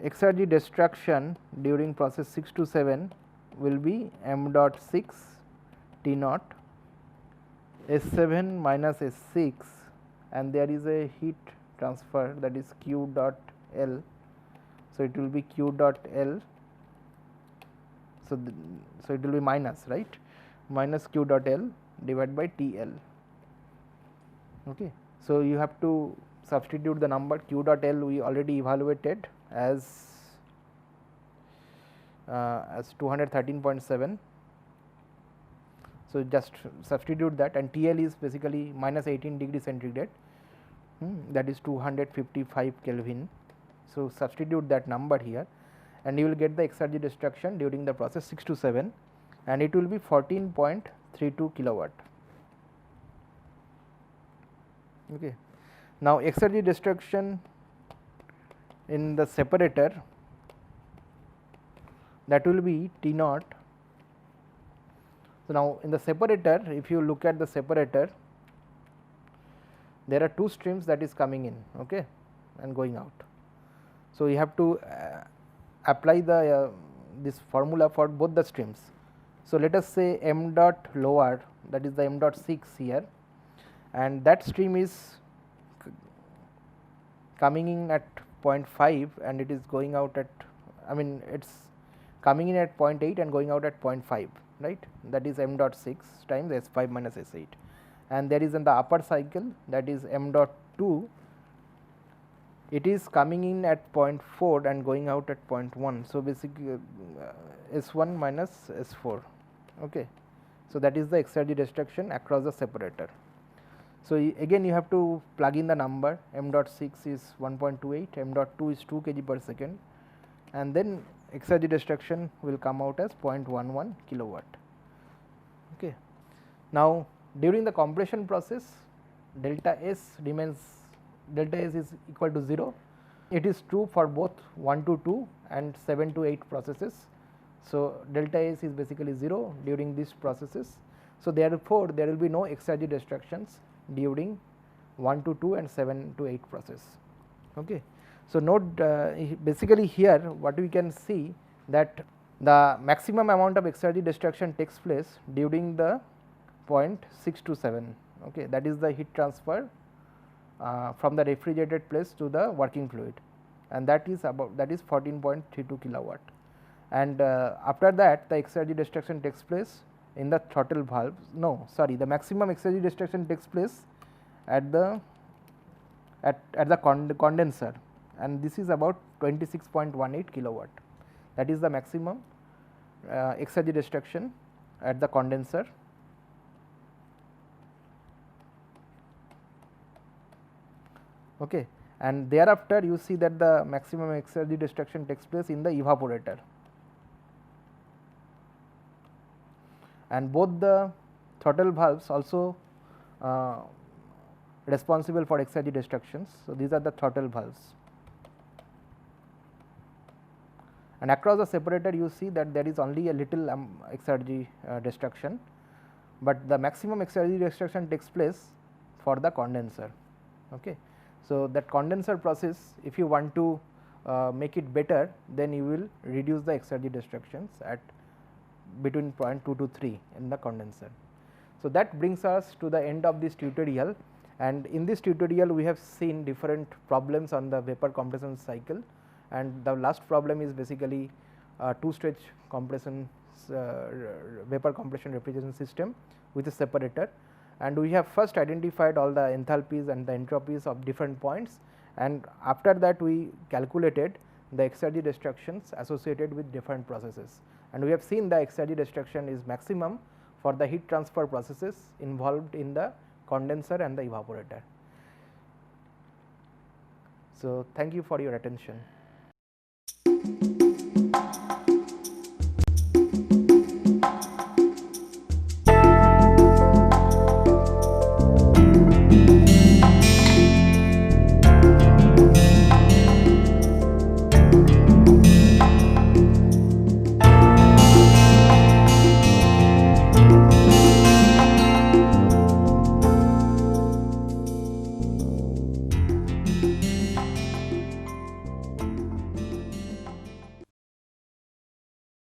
Exergy destruction during process 6 to 7 will be m dot 6 T naught S7 minus S6, and there is a heat transfer, that is Q dot L. So, it will be Q dot L. So, it will be minus, right, minus Q dot L divided by T L. Okay. So, you have to substitute the number Q dot L we already evaluated as 213.7. So, just substitute that, and T L is basically minus 18 degree centigrade, that is 255 Kelvin. So, substitute that number here and you will get the Exergy destruction during the process 6 to 7, and it will be 14.32 kilowatt. Okay. Now, Exergy destruction in the separator, that will be T naught. So, now in the separator, if you look at the separator, there are two streams that is coming in, okay, and going out. So, you have to apply the this formula for both the streams. So, let us say m dot lower, that is the m dot 6 here, and that stream is coming in at 0.5 and it is going out at, I mean it is coming in at 0.8 and going out at 0.5, right, that is m dot 6 times S5 minus S8, and there is in the upper cycle, that is m dot 2, it is coming in at 0.4 and going out at 0.1. So, basically S1 minus S4. Okay. So, that is the Exergy destruction across the separator. So, again you have to plug in the number, m dot 6 is 1.28, m dot 2 is 2 kg per second, and then Exergy destruction will come out as 0.11 kilowatt. Okay. Now, during the compression process, delta S remains, delta S is equal to 0. It is true for both 1 to 2 and 7 to 8 processes. So, delta S is basically 0 during these processes. So, therefore, there will be no Exergy destructions during 1 to 2 and 7 to 8 process. Okay. So, note basically here what we can see that the maximum amount of Exergy destruction takes place during the point 6 to 7, okay, that is the heat transfer from the refrigerated place to the working fluid, and that is 14.32 kilowatt. And after that the exergy destruction takes place in the throttle valve. No, sorry, the maximum exergy destruction takes place at the condenser, and this is about 26.18 kilowatt. That is the maximum exergy destruction at the condenser. Okay. And thereafter you see that the maximum exergy destruction takes place in the evaporator, and both the throttle valves also responsible for exergy destructions. So, these are the throttle valves, and across the separator you see that there is only a little exergy destruction, but the maximum exergy destruction takes place for the condenser. Okay. So, that condenser process, if you want to make it better, then you will reduce the exergy destructions at between 0.2 to 3 in the condenser. So, that brings us to the end of this tutorial, and in this tutorial we have seen different problems on the vapor compression cycle, and the last problem is basically two-stage compression vapor compression refrigeration system with a separator. And we have first identified all the enthalpies and the entropies of different points, and after that we calculated the exergy destructions associated with different processes, and we have seen the exergy destruction is maximum for the heat transfer processes involved in the condenser and the evaporator. So, thank you for your attention.